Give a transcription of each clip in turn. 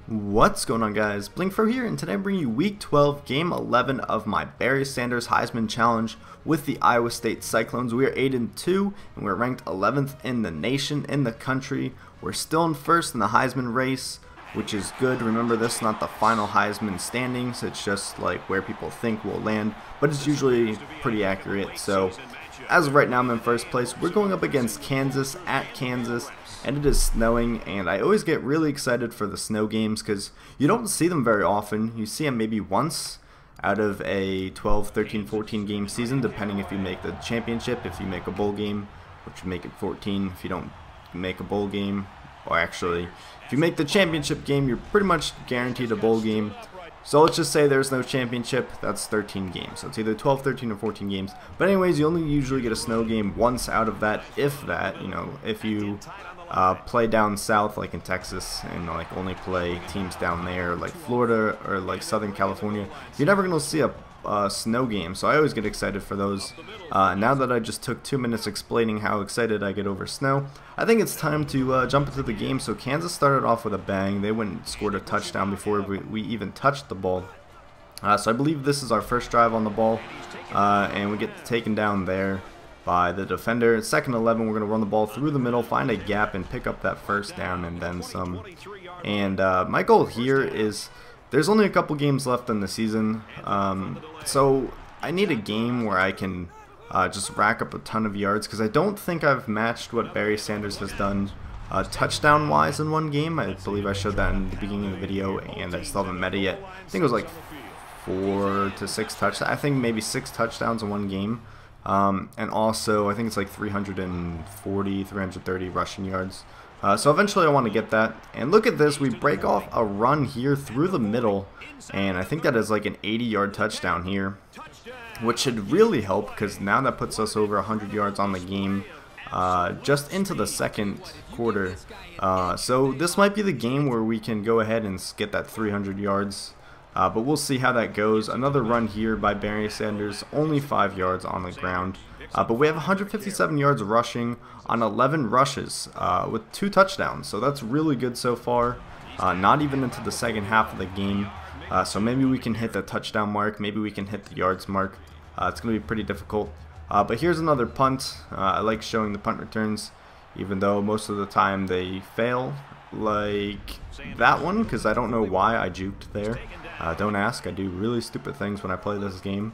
What's going on, guys? blinkFRO here, and today I'm bringing you Week 12, Game 11 of my Barry Sanders Heisman Challenge with the Iowa State Cyclones. We are 8-2, and we're ranked 11th in the nation, in the country. We're still in first in the Heisman race, which is good. Remember, this is not the final Heisman standings. It's just like where people think we'll land, but it's usually pretty accurate. So, as of right now, I'm in first place. We're going up against Kansas at Kansas, and it is snowing, and I always get really excited for the snow games because you don't see them very often. You see them maybe once out of a 12, 13, 14 game season, depending if you make the championship, if you make a bowl game, which would make it 14 if you don't make a bowl game, or actually, if you make the championship game, you're pretty much guaranteed a bowl game. So let's just say there's no championship, that's 13 games. So it's either 12, 13, or 14 games. But anyways, you only usually get a snow game once out of that, if that, you know, if you play down south like in Texas and like only play teams down there like Florida or like Southern California, you're never going to see a snow game. So I always get excited for those. Now that I just took 2 minutes explaining how excited I get over snow, I think it's time to jump into the game. So Kansas started off with a bang. They went and scored a touchdown before we even touched the ball. So I believe this is our first drive on the ball, and we get taken down there by the defender. Second 11, we're going to run the ball through the middle, find a gap, and pick up that first down and then some. And my goal here is, there's only a couple games left in the season, so I need a game where I can just rack up a ton of yards, because I don't think I've matched what Barry Sanders has done touchdown-wise in one game. I believe I showed that in the beginning of the video, and I still haven't met it yet. I think it was like 4 to 6 touchdowns. I think maybe 6 touchdowns in one game. And also, I think it's like 340, 330 rushing yards. So eventually I want to get that. And look at this, we break off a run here through the middle, and I think that is like an 80-yard touchdown here, which should really help, because now that puts us over 100 yards on the game, just into the second quarter. So this might be the game where we can go ahead and get that 300 yards. But we'll see how that goes. Another run here by Barry Sanders, only 5 yards on the ground. But we have 157 yards rushing on 11 rushes with 2 touchdowns. So that's really good so far. Not even into the second half of the game. So maybe we can hit the touchdown mark. Maybe we can hit the yards mark. It's going to be pretty difficult. But here's another punt. I like showing the punt returns, even though most of the time they fail. Like that one, because I don't know why I juked there. Don't ask, I do really stupid things when I play this game.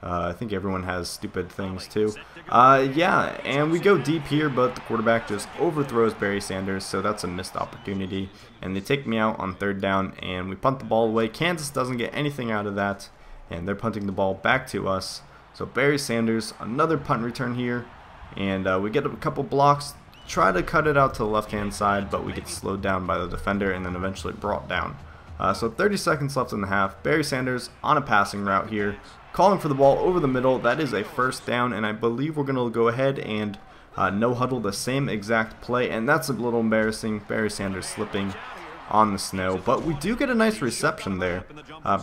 I think everyone has stupid things too. Yeah, and we go deep here, but the quarterback just overthrows Barry Sanders, so that's a missed opportunity. And they take me out on third down, and we punt the ball away. Kansas doesn't get anything out of that, and they're punting the ball back to us. So Barry Sanders, another punt return here, and we get a couple blocks, try to cut it out to the left-hand side, but we get slowed down by the defender and then eventually brought down. So 30 seconds left in the half. Barry Sanders on a passing route here, calling for the ball over the middle. That is a first down, and I believe we're going to go ahead and no huddle the same exact play, and that's a little embarrassing. Barry Sanders slipping on the snow, but we do get a nice reception there,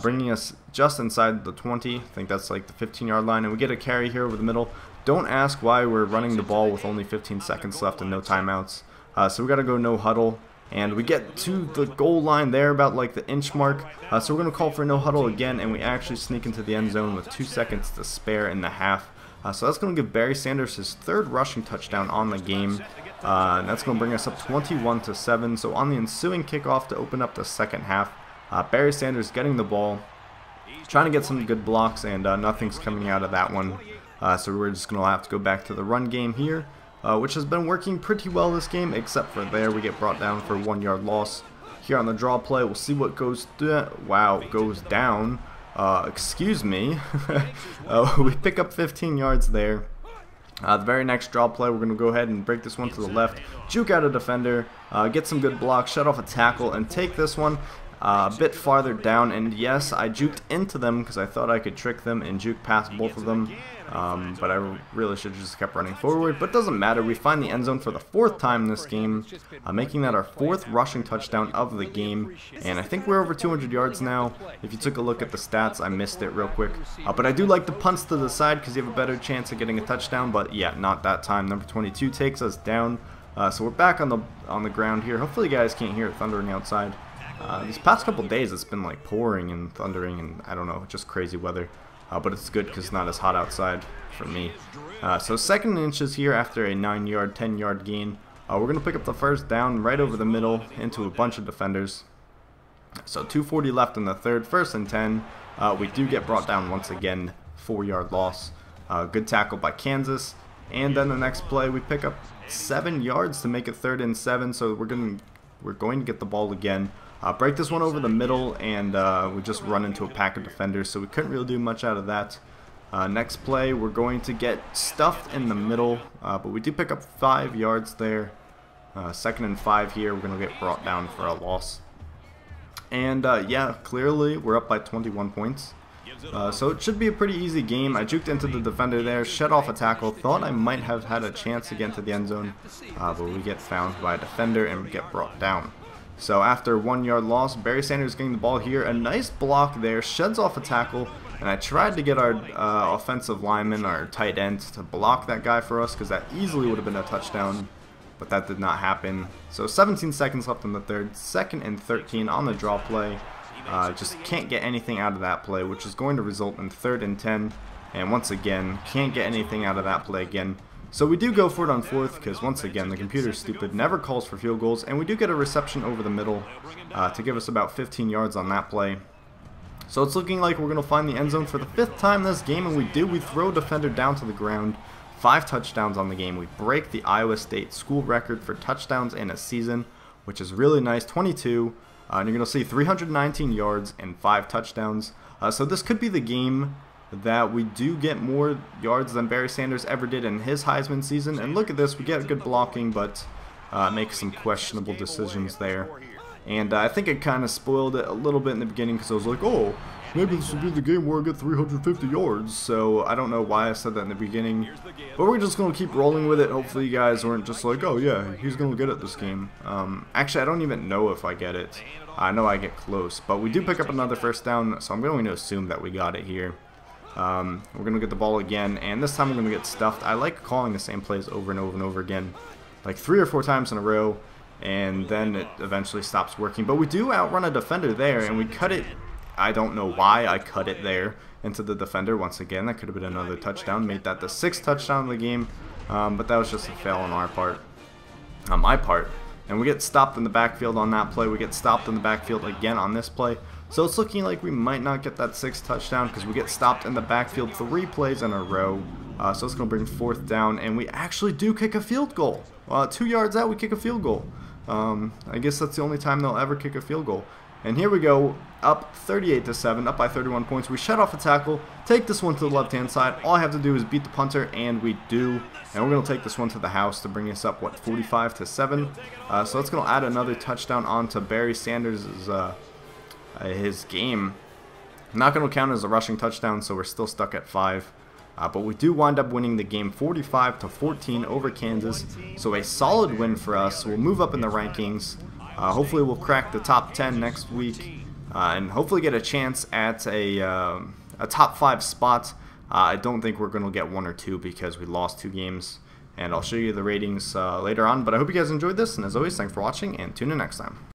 bringing us just inside the 20. I think that's like the 15-yard line, and we get a carry here over the middle. Don't ask why we're running the ball with only 15 seconds left and no timeouts. So we got to go no huddle. And we get to the goal line there, about like the inch mark. So we're going to call for no huddle again, and we actually sneak into the end zone with 2 seconds to spare in the half. So that's going to give Barry Sanders his 3rd rushing touchdown on the game. And that's going to bring us up 21-7. So on the ensuing kickoff to open up the second half, Barry Sanders getting the ball, trying to get some good blocks, and nothing's coming out of that one. So we're just going to have to go back to the run game here. Which has been working pretty well this game, except for there we get brought down for a 1-yard loss. Here on the draw play, we'll see what goes goes down. Excuse me. We pick up 15 yards there. The very next draw play, we're going to go ahead and break this one to the left, juke out a defender, get some good blocks, shut off a tackle, and take this one a bit farther down. And yes, I juked into them because I thought I could trick them and juke past both of them. But I really should have just kept running forward. But it doesn't matter. We find the end zone for the 4th time this game, making that our 4th rushing touchdown of the game. And I think we're over 200 yards now. If you took a look at the stats, I missed it real quick. But I do like the punts to the side because you have a better chance of getting a touchdown. But yeah, not that time. Number 22 takes us down. So we're back on the ground here. Hopefully you guys can't hear it thundering outside. These past couple days it's been like pouring and thundering and I don't know, just crazy weather. But it's good because it's not as hot outside for me. So 2nd and inches here after a 9-yard, 10-yard gain. We're going to pick up the first down right over the middle into a bunch of defenders. So 2:40 left in the third, 1st and 10. We do get brought down once again, 4-yard loss. Good tackle by Kansas. And then the next play we pick up 7 yards to make it 3rd and 7. So we're going to get the ball again. Break this one over the middle, and we just run into a pack of defenders, so we couldn't really do much out of that. Next play, we're going to get stuffed in the middle, but we do pick up 5 yards there. 2nd and 5 here, we're going to get brought down for a loss. And yeah, clearly we're up by 21 points. So it should be a pretty easy game. I juked into the defender there, shut off a tackle, thought I might have had a chance to get into the end zone, but we get found by a defender and we get brought down. So after 1-yard loss, Barry Sanders getting the ball here. A nice block there, sheds off a tackle, and I tried to get our offensive lineman, our tight end, to block that guy for us because that easily would have been a touchdown, but that did not happen. So 17 seconds left in the third, 2nd and 13 on the draw play. Just can't get anything out of that play, which is going to result in 3rd and 10. And once again, can't get anything out of that play again. So we do go for it on 4th because once again the computer's stupid, never calls for field goals, and we do get a reception over the middle to give us about 15 yards on that play. So it's looking like we're going to find the end zone for the 5th time this game, and we do. We throw a defender down to the ground. 5 touchdowns on the game. We break the Iowa State school record for touchdowns in a season, which is really nice, 22. And you're going to see 319 yards and 5 touchdowns. So this could be the game that we do get more yards than Barry Sanders ever did in his Heisman season. And look at this, we get good blocking, but make some questionable decisions there. And I think it kind of spoiled it a little bit in the beginning because I was like, oh, maybe this will be the game where I get 350 yards. So I don't know why I said that in the beginning. But we're just going to keep rolling with it. Hopefully you guys weren't just like, oh yeah, he's going to get it this game. Actually, I don't even know if I get it. I know I get close. But we do pick up another first down, so I'm going to assume that we got it here. We're going to get the ball again, and this time we're going to get stuffed. I like calling the same plays over and over and over again, like 3 or 4 times in a row, and then it eventually stops working. But we do outrun a defender there, and we cut it. I don't know why I cut it there into the defender once again. That could have been another touchdown, made that the 6th touchdown of the game, but that was just a fail on our part, on my part. And we get stopped in the backfield on that play. We get stopped in the backfield again on this play. So it's looking like we might not get that 6th touchdown because we get stopped in the backfield 3 plays in a row. So it's going to bring 4th down, and we actually do kick a field goal. 2 yards out, we kick a field goal. I guess that's the only time they'll ever kick a field goal. And here we go, up 38-7, up by 31 points. We shut off a tackle, take this one to the left-hand side. All I have to do is beat the punter, and we do. And we're going to take this one to the house to bring us up, what, 45-7. So that's going to add another touchdown on to Barry Sanders' his game. Not going to count as a rushing touchdown, so we're still stuck at 5. But we do wind up winning the game 45-14 over Kansas. So a solid win for us. We'll move up in the rankings. Hopefully we'll crack the top 10 next week, and hopefully get a chance at a top 5 spot. I don't think we're going to get 1 or 2 because we lost 2 games, and I'll show you the ratings later on. But I hope you guys enjoyed this, and as always, thanks for watching, and tune in next time.